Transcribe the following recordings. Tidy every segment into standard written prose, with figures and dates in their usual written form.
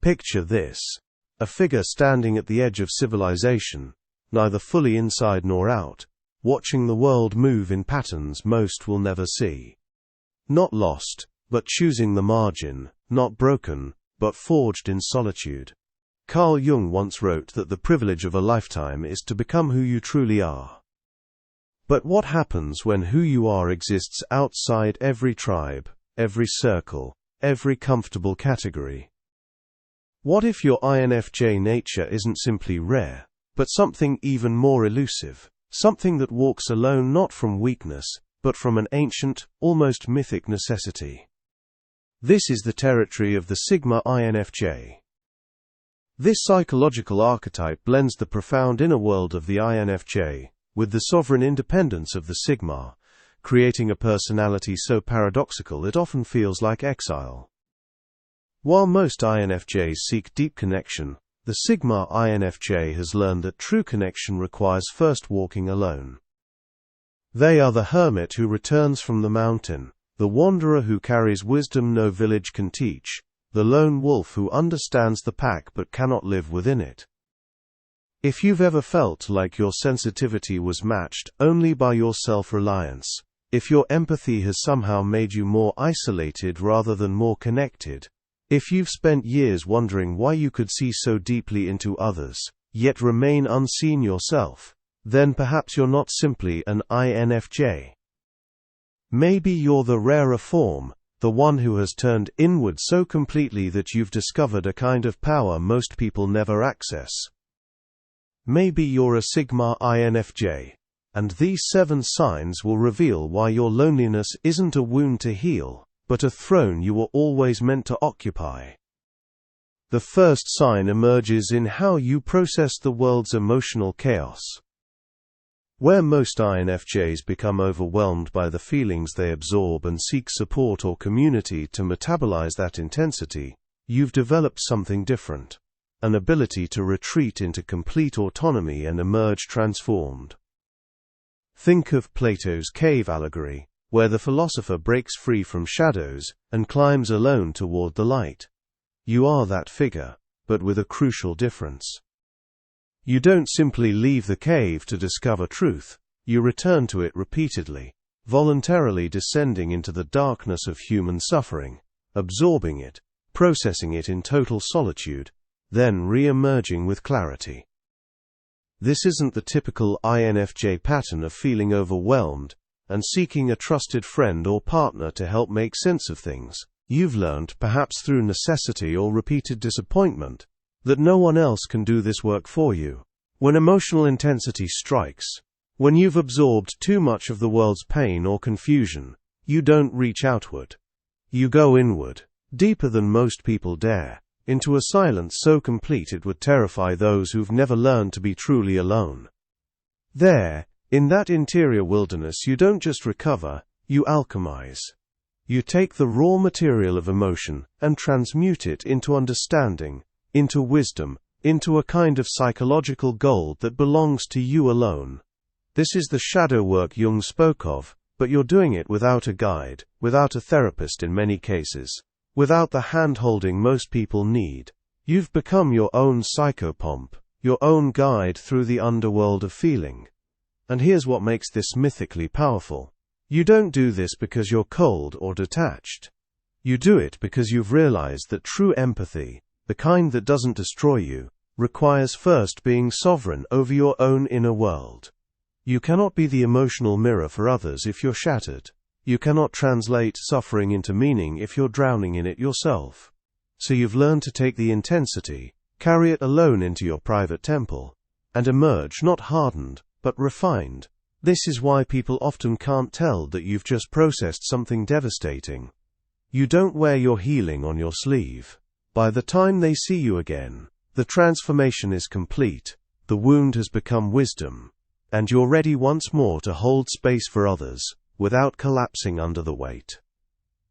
Picture this: a figure standing at the edge of civilization, neither fully inside nor out, watching the world move in patterns most will never see. Not lost, but choosing the margin, not broken, but forged in solitude. Carl Jung once wrote that the privilege of a lifetime is to become who you truly are. But what happens when who you are exists outside every tribe, every circle, every comfortable category? What if your INFJ nature isn't simply rare, but something even more elusive, something that walks alone not from weakness, but from an ancient, almost mythic necessity? This is the territory of the Sigma INFJ. This psychological archetype blends the profound inner world of the INFJ with the sovereign independence of the Sigma, creating a personality so paradoxical it often feels like exile. While most INFJs seek deep connection, the Sigma INFJ has learned that true connection requires first walking alone. They are the hermit who returns from the mountain, the wanderer who carries wisdom no village can teach, the lone wolf who understands the pack but cannot live within it. If you've ever felt like your sensitivity was matched only by your self-reliance, if your empathy has somehow made you more isolated rather than more connected, if you've spent years wondering why you could see so deeply into others, yet remain unseen yourself, then perhaps you're not simply an INFJ. Maybe you're the rarer form, the one who has turned inward so completely that you've discovered a kind of power most people never access. Maybe you're a Sigma INFJ, and these 7 signs will reveal why your loneliness isn't a wound to heal, but a throne you were always meant to occupy. The first sign emerges in how you process the world's emotional chaos. Where most INFJs become overwhelmed by the feelings they absorb and seek support or community to metabolize that intensity, you've developed something different: an ability to retreat into complete autonomy and emerge transformed. Think of Plato's cave allegory, where the philosopher breaks free from shadows and climbs alone toward the light. You are that figure, but with a crucial difference. You don't simply leave the cave to discover truth, you return to it repeatedly, voluntarily descending into the darkness of human suffering, absorbing it, processing it in total solitude, then re-emerging with clarity. This isn't the typical INFJ pattern of feeling overwhelmed and seeking a trusted friend or partner to help make sense of things. You've learned, perhaps through necessity or repeated disappointment, that no one else can do this work for you. When emotional intensity strikes, when you've absorbed too much of the world's pain or confusion, you don't reach outward. You go inward, deeper than most people dare, into a silence so complete it would terrify those who've never learned to be truly alone. There, in that interior wilderness, you don't just recover, you alchemize. You take the raw material of emotion and transmute it into understanding, into wisdom, into a kind of psychological gold that belongs to you alone. This is the shadow work Jung spoke of, but you're doing it without a guide, without a therapist in many cases, without the hand-holding most people need. You've become your own psychopomp, your own guide through the underworld of feeling. And here's what makes this mythically powerful. You don't do this because you're cold or detached. You do it because you've realized that true empathy, the kind that doesn't destroy you, requires first being sovereign over your own inner world. You cannot be the emotional mirror for others if you're shattered. You cannot translate suffering into meaning if you're drowning in it yourself. So you've learned to take the intensity, carry it alone into your private temple, and emerge not hardened, but refined. This is why people often can't tell that you've just processed something devastating. You don't wear your healing on your sleeve. By the time they see you again, the transformation is complete, the wound has become wisdom, and you're ready once more to hold space for others, without collapsing under the weight.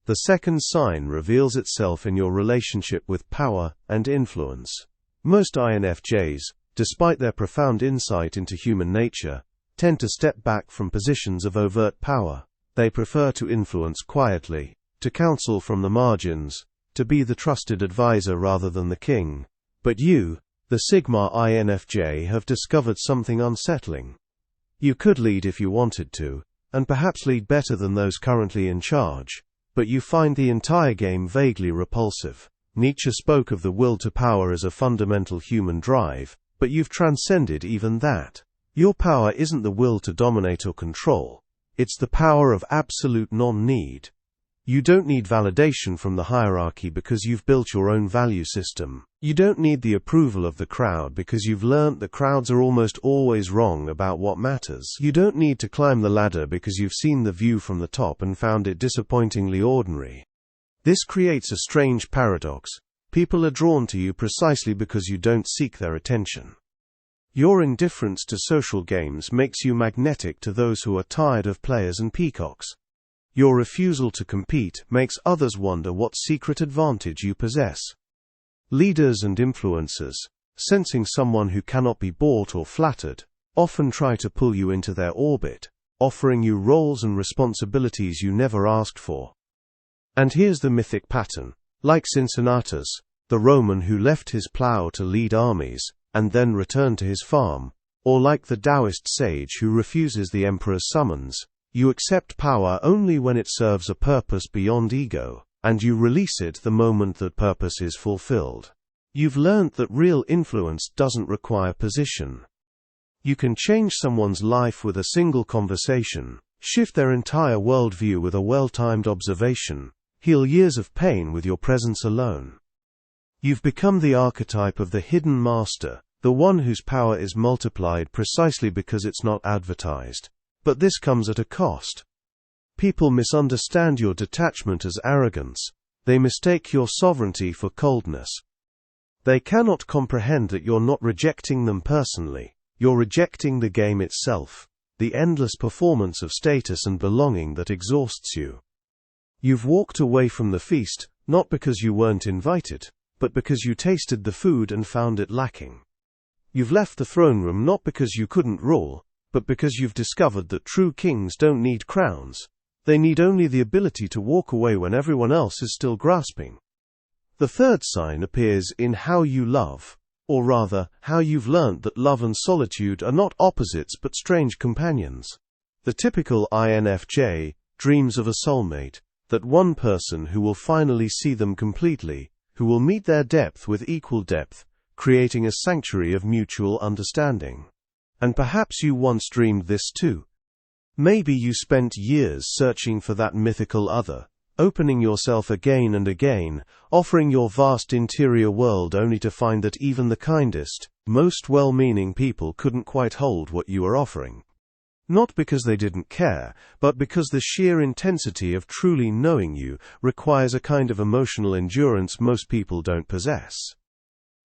The second sign reveals itself in your relationship with power and influence. Most INFJs, despite their profound insight into human nature, tend to step back from positions of overt power. They prefer to influence quietly, to counsel from the margins, to be the trusted advisor rather than the king. But you, the Sigma INFJ, have discovered something unsettling. You could lead if you wanted to, and perhaps lead better than those currently in charge, but you find the entire game vaguely repulsive. Nietzsche spoke of the will to power as a fundamental human drive, but you've transcended even that. Your power isn't the will to dominate or control. It's the power of absolute non-need. You don't need validation from the hierarchy because you've built your own value system. You don't need the approval of the crowd because you've learnt that crowds are almost always wrong about what matters. You don't need to climb the ladder because you've seen the view from the top and found it disappointingly ordinary. This creates a strange paradox. People are drawn to you precisely because you don't seek their attention. Your indifference to social games makes you magnetic to those who are tired of players and peacocks. Your refusal to compete makes others wonder what secret advantage you possess. Leaders and influencers, sensing someone who cannot be bought or flattered, often try to pull you into their orbit, offering you roles and responsibilities you never asked for. And here's the mythic pattern. Like Cincinnatus, the Roman who left his plough to lead armies, and then returned to his farm, or like the Taoist sage who refuses the emperor's summons, you accept power only when it serves a purpose beyond ego, and you release it the moment that purpose is fulfilled. You've learned that real influence doesn't require position. You can change someone's life with a single conversation, shift their entire worldview with a well-timed observation, heal years of pain with your presence alone. You've become the archetype of the hidden master, the one whose power is multiplied precisely because it's not advertised. But this comes at a cost. People misunderstand your detachment as arrogance. They mistake your sovereignty for coldness. They cannot comprehend that you're not rejecting them personally. You're rejecting the game itself, the endless performance of status and belonging that exhausts you. You've walked away from the feast, not because you weren't invited, but because you tasted the food and found it lacking. You've left the throne room not because you couldn't rule, but because you've discovered that true kings don't need crowns. They need only the ability to walk away when everyone else is still grasping. The third sign appears in how you love, or rather, how you've learnt that love and solitude are not opposites but strange companions. The typical INFJ dreams of a soulmate, that one person who will finally see them completely, who will meet their depth with equal depth, creating a sanctuary of mutual understanding. And perhaps you once dreamed this too. Maybe you spent years searching for that mythical other, opening yourself again and again, offering your vast interior world only to find that even the kindest, most well-meaning people couldn't quite hold what you were offering. Not because they didn't care, but because the sheer intensity of truly knowing you requires a kind of emotional endurance most people don't possess.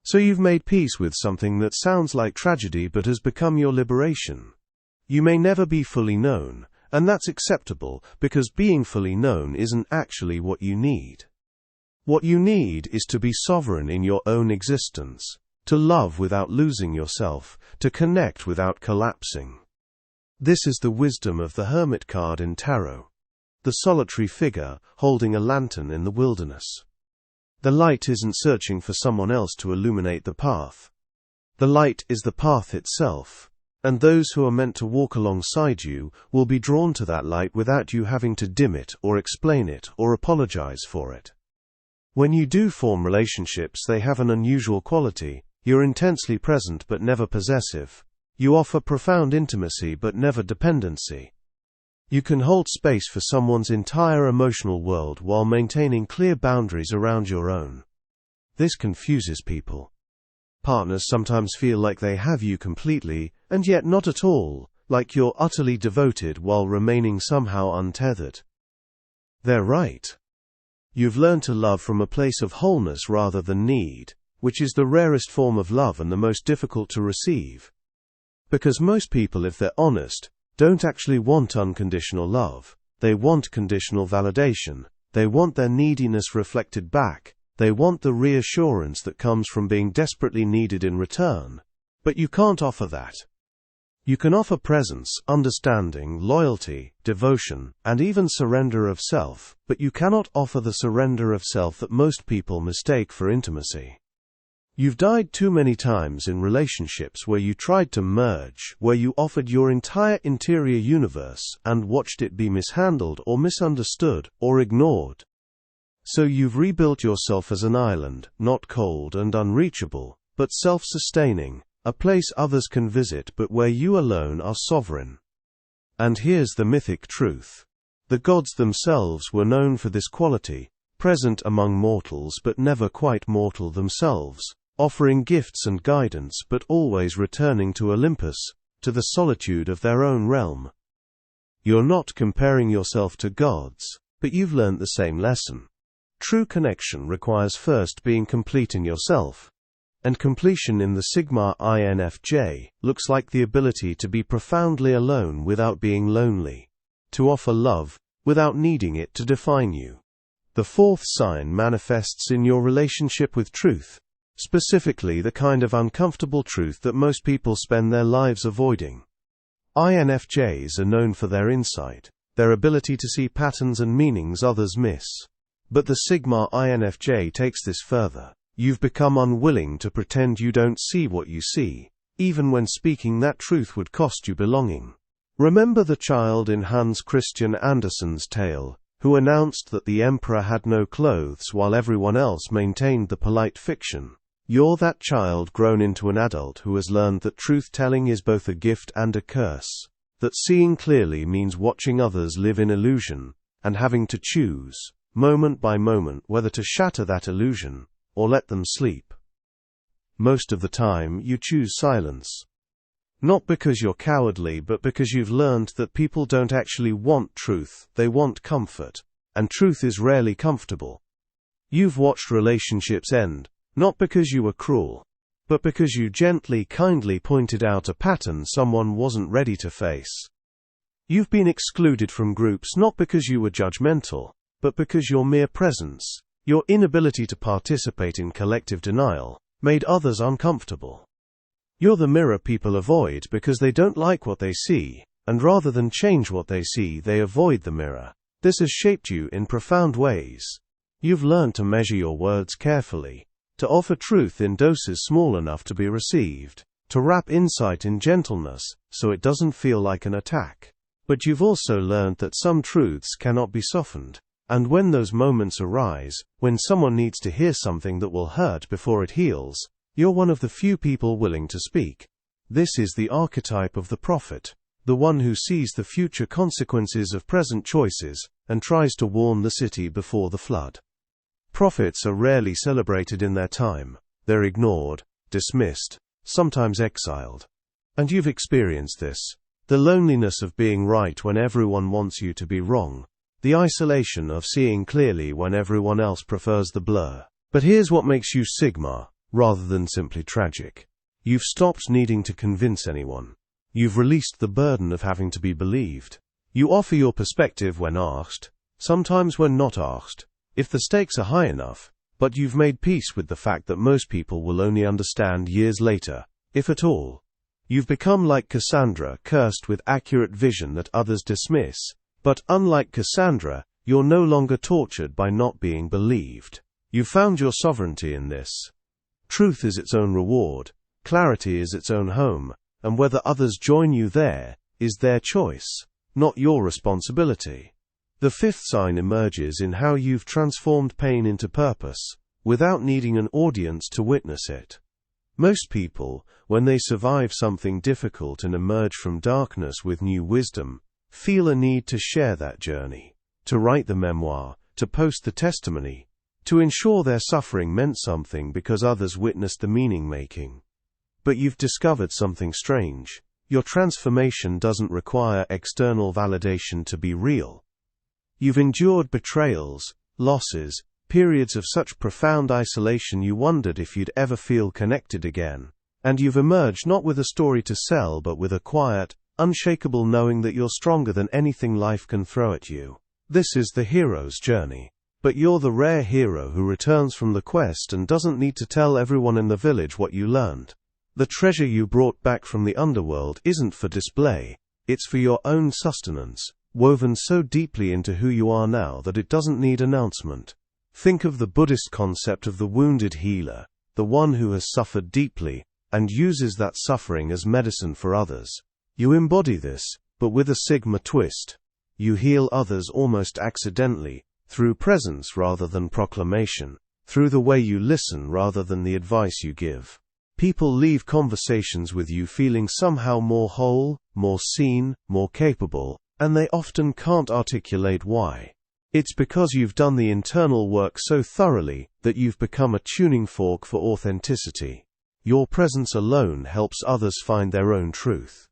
So you've made peace with something that sounds like tragedy but has become your liberation. You may never be fully known, and that's acceptable because being fully known isn't actually what you need. What you need is to be sovereign in your own existence, to love without losing yourself, to connect without collapsing. This is the wisdom of the Hermit card in Tarot, the solitary figure holding a lantern in the wilderness. The light isn't searching for someone else to illuminate the path. The light is the path itself, and those who are meant to walk alongside you will be drawn to that light without you having to dim it or explain it or apologize for it. When you do form relationships, they have an unusual quality. You're intensely present but never possessive. You offer profound intimacy but never dependency. You can hold space for someone's entire emotional world while maintaining clear boundaries around your own. This confuses people. Partners sometimes feel like they have you completely, and yet not at all, like you're utterly devoted while remaining somehow untethered. They're right. You've learned to love from a place of wholeness rather than need, which is the rarest form of love and the most difficult to receive. Because most people, if they're honest, don't actually want unconditional love. They want conditional validation. They want their neediness reflected back. They want the reassurance that comes from being desperately needed in return. But you can't offer that. You can offer presence, understanding, loyalty, devotion, and even surrender of self, but you cannot offer the surrender of self that most people mistake for intimacy. You've died too many times in relationships where you tried to merge, where you offered your entire interior universe and watched it be mishandled or misunderstood or ignored. So you've rebuilt yourself as an island, not cold and unreachable, but self-sustaining, a place others can visit but where you alone are sovereign. And here's the mythic truth. The gods themselves were known for this quality, present among mortals but never quite mortal themselves, offering gifts and guidance but always returning to Olympus, to the solitude of their own realm. You're not comparing yourself to gods, but you've learned the same lesson. True connection requires first being complete in yourself. And completion in the Sigma INFJ looks like the ability to be profoundly alone without being lonely, to offer love without needing it to define you. The fourth sign manifests in your relationship with truth, specifically the kind of uncomfortable truth that most people spend their lives avoiding. INFJs are known for their insight, their ability to see patterns and meanings others miss. But the Sigma INFJ takes this further. You've become unwilling to pretend you don't see what you see, even when speaking that truth would cost you belonging. Remember the child in Hans Christian Andersen's tale, who announced that the emperor had no clothes while everyone else maintained the polite fiction? You're that child grown into an adult who has learned that truth-telling is both a gift and a curse, that seeing clearly means watching others live in illusion, and having to choose, moment by moment, whether to shatter that illusion or let them sleep. Most of the time, you choose silence. Not because you're cowardly, but because you've learned that people don't actually want truth, they want comfort, and truth is rarely comfortable. You've watched relationships end, not because you were cruel, but because you gently, kindly pointed out a pattern someone wasn't ready to face. You've been excluded from groups not because you were judgmental, but because your mere presence, your inability to participate in collective denial, made others uncomfortable. You're the mirror people avoid because they don't like what they see, and rather than change what they see, they avoid the mirror. This has shaped you in profound ways. You've learned to measure your words carefully, to offer truth in doses small enough to be received, to wrap insight in gentleness so it doesn't feel like an attack. But you've also learned that some truths cannot be softened. And when those moments arise, when someone needs to hear something that will hurt before it heals, you're one of the few people willing to speak. This is the archetype of the prophet, the one who sees the future consequences of present choices, and tries to warn the city before the flood. Prophets are rarely celebrated in their time. They're ignored, dismissed, sometimes exiled. And you've experienced this. The loneliness of being right when everyone wants you to be wrong. The isolation of seeing clearly when everyone else prefers the blur. But here's what makes you Sigma, rather than simply tragic. You've stopped needing to convince anyone. You've released the burden of having to be believed. You offer your perspective when asked, sometimes when not asked, if the stakes are high enough, but you've made peace with the fact that most people will only understand years later, if at all. You've become like Cassandra, cursed with accurate vision that others dismiss. But unlike Cassandra, you're no longer tortured by not being believed. You've found your sovereignty in this. Truth is its own reward, clarity is its own home, and whether others join you there is their choice, not your responsibility. The fifth sign emerges in how you've transformed pain into purpose, without needing an audience to witness it. Most people, when they survive something difficult and emerge from darkness with new wisdom, feel a need to share that journey, to write the memoir, to post the testimony, to ensure their suffering meant something because others witnessed the meaning-making. But you've discovered something strange. Your transformation doesn't require external validation to be real. You've endured betrayals, losses, periods of such profound isolation you wondered if you'd ever feel connected again. And you've emerged not with a story to sell but with a quiet, unshakable knowing that you're stronger than anything life can throw at you. This is the hero's journey. But you're the rare hero who returns from the quest and doesn't need to tell everyone in the village what you learned. The treasure you brought back from the underworld isn't for display, it's for your own sustenance, woven so deeply into who you are now that it doesn't need announcement. Think of the Buddhist concept of the wounded healer, the one who has suffered deeply, and uses that suffering as medicine for others. You embody this, but with a Sigma twist. You heal others almost accidentally, through presence rather than proclamation, through the way you listen rather than the advice you give. People leave conversations with you feeling somehow more whole, more seen, more capable, and they often can't articulate why. It's because you've done the internal work so thoroughly that you've become a tuning fork for authenticity. Your presence alone helps others find their own truth.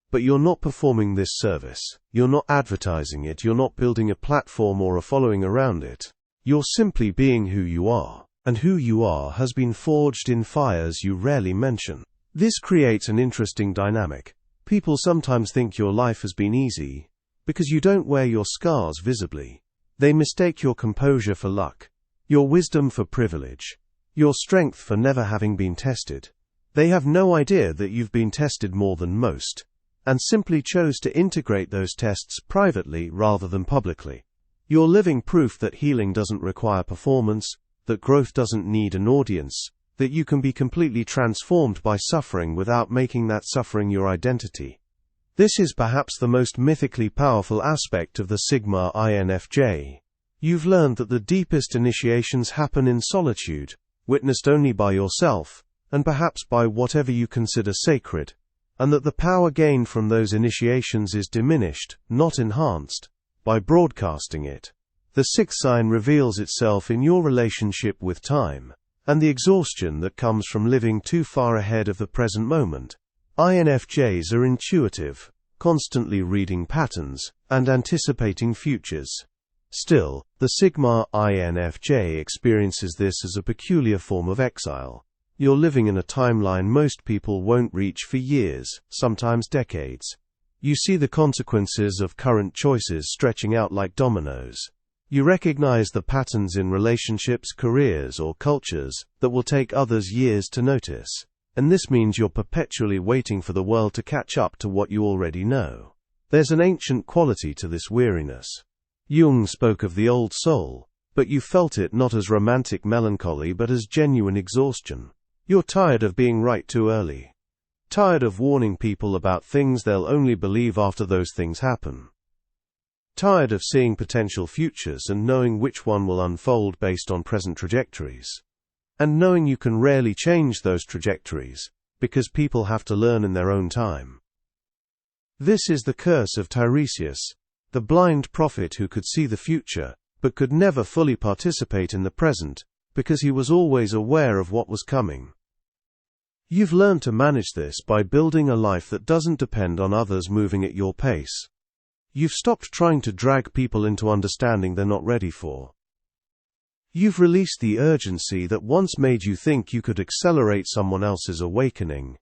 But you're not performing this service. You're not advertising it. You're not building a platform or a following around it. You're simply being who you are. And who you are has been forged in fires you rarely mention. This creates an interesting dynamic. People sometimes think your life has been easy because you don't wear your scars visibly. They mistake your composure for luck, your wisdom for privilege, your strength for never having been tested. They have no idea that you've been tested more than most, and simply chose to integrate those tests privately rather than publicly. You're living proof that healing doesn't require performance, that growth doesn't need an audience, that you can be completely transformed by suffering without making that suffering your identity. This is perhaps the most mythically powerful aspect of the Sigma INFJ. You've learned that the deepest initiations happen in solitude, witnessed only by yourself, and perhaps by whatever you consider sacred, and that the power gained from those initiations is diminished, not enhanced, by broadcasting it. The sixth sign reveals itself in your relationship with time, and the exhaustion that comes from living too far ahead of the present moment. INFJs are intuitive, constantly reading patterns, and anticipating futures. Still, the Sigma INFJ experiences this as a peculiar form of exile. You're living in a timeline most people won't reach for years, sometimes decades. You see the consequences of current choices stretching out like dominoes. You recognize the patterns in relationships, careers, or cultures that will take others years to notice. And this means you're perpetually waiting for the world to catch up to what you already know. There's an ancient quality to this weariness. Jung spoke of the old soul, but you felt it not as romantic melancholy but as genuine exhaustion. You're tired of being right too early. Tired of warning people about things they'll only believe after those things happen. Tired of seeing potential futures and knowing which one will unfold based on present trajectories. And knowing you can rarely change those trajectories, because people have to learn in their own time. This is the curse of Tiresias, the blind prophet who could see the future, but could never fully participate in the present, because he was always aware of what was coming. You've learned to manage this by building a life that doesn't depend on others moving at your pace. You've stopped trying to drag people into understanding they're not ready for. You've released the urgency that once made you think you could accelerate someone else's awakening.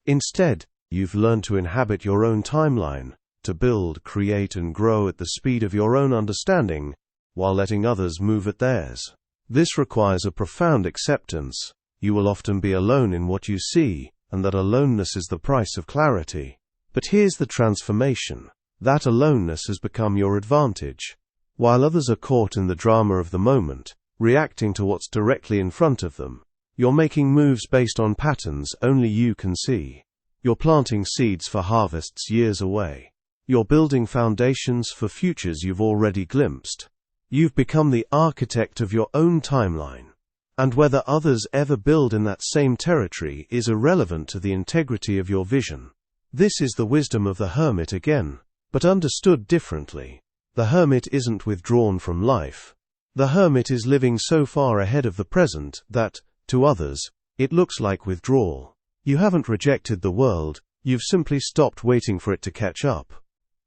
Instead, you've learned to inhabit your own timeline, to build, create, and grow at the speed of your own understanding, while letting others move at theirs. This requires a profound acceptance. You will often be alone in what you see, and that aloneness is the price of clarity. But here's the transformation. That aloneness has become your advantage. While others are caught in the drama of the moment, reacting to what's directly in front of them, you're making moves based on patterns only you can see. You're planting seeds for harvests years away. You're building foundations for futures you've already glimpsed. You've become the architect of your own timeline. And whether others ever build in that same territory is irrelevant to the integrity of your vision. This is the wisdom of the hermit again, but understood differently. The hermit isn't withdrawn from life. The hermit is living so far ahead of the present that, to others, it looks like withdrawal. You haven't rejected the world, you've simply stopped waiting for it to catch up.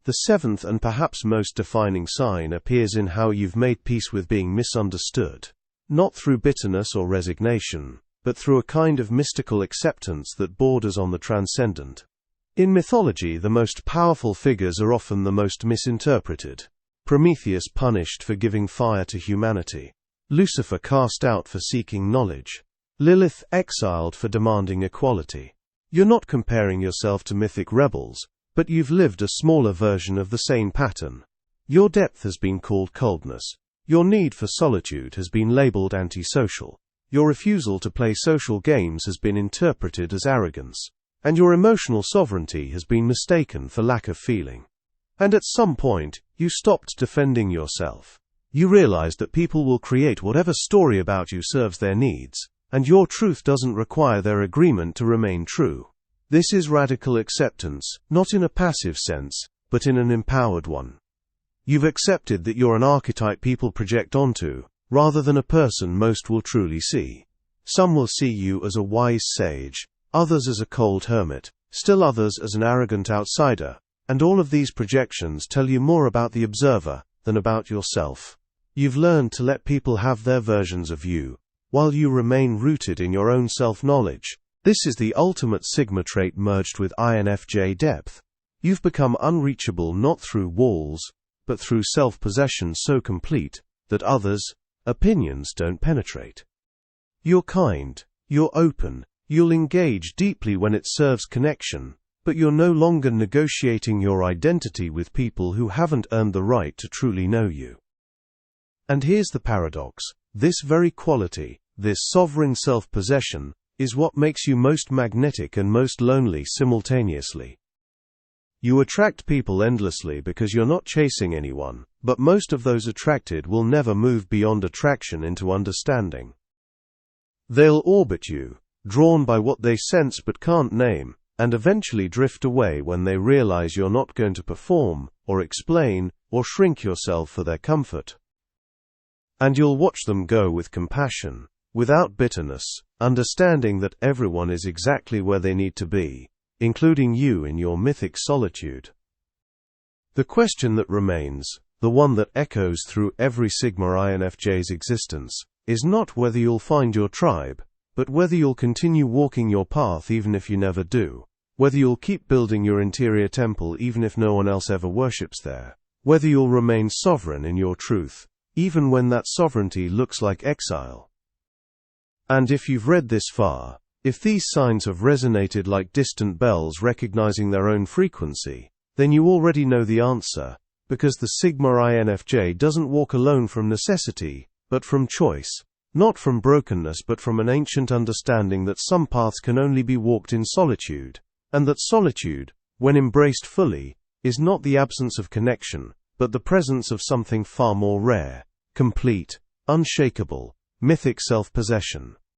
The seventh and perhaps most defining sign appears in how you've made peace with being misunderstood. Not through bitterness or resignation, but through a kind of mystical acceptance that borders on the transcendent. In mythology, the most powerful figures are often the most misinterpreted. Prometheus punished for giving fire to humanity. Lucifer cast out for seeking knowledge. Lilith, exiled for demanding equality. You're not comparing yourself to mythic rebels, but you've lived a smaller version of the same pattern. Your depth has been called coldness. Your need for solitude has been labeled antisocial. Your refusal to play social games has been interpreted as arrogance. And your emotional sovereignty has been mistaken for lack of feeling. And at some point, you stopped defending yourself. You realized that people will create whatever story about you serves their needs, and your truth doesn't require their agreement to remain true. This is radical acceptance, not in a passive sense, but in an empowered one. You've accepted that you're an archetype people project onto, rather than a person most will truly see. Some will see you as a wise sage, others as a cold hermit, still others as an arrogant outsider, and all of these projections tell you more about the observer than about yourself. You've learned to let people have their versions of you, while you remain rooted in your own self-knowledge. This is the ultimate Sigma trait merged with INFJ depth. You've become unreachable not through walls, but through self-possession so complete that others' opinions don't penetrate. You're kind, you're open, you'll engage deeply when it serves connection, but you're no longer negotiating your identity with people who haven't earned the right to truly know you. And here's the paradox. This very quality, this sovereign self-possession, is what makes you most magnetic and most lonely simultaneously. You attract people endlessly because you're not chasing anyone, but most of those attracted will never move beyond attraction into understanding. They'll orbit you, drawn by what they sense but can't name, and eventually drift away when they realize you're not going to perform, or explain, or shrink yourself for their comfort. And you'll watch them go with compassion, without bitterness, understanding that everyone is exactly where they need to be, including you in your mythic solitude. The question that remains, the one that echoes through every Sigma INFJ's existence, is not whether you'll find your tribe, but whether you'll continue walking your path even if you never do, whether you'll keep building your interior temple even if no one else ever worships there, whether you'll remain sovereign in your truth, even when that sovereignty looks like exile. And if you've read this far, if these signs have resonated like distant bells recognizing their own frequency, then you already know the answer, because the Sigma INFJ doesn't walk alone from necessity, but from choice. Not from brokenness but from an ancient understanding that some paths can only be walked in solitude, and that solitude, when embraced fully, is not the absence of connection, but the presence of something far more rare, complete, unshakable, mythic self-possession.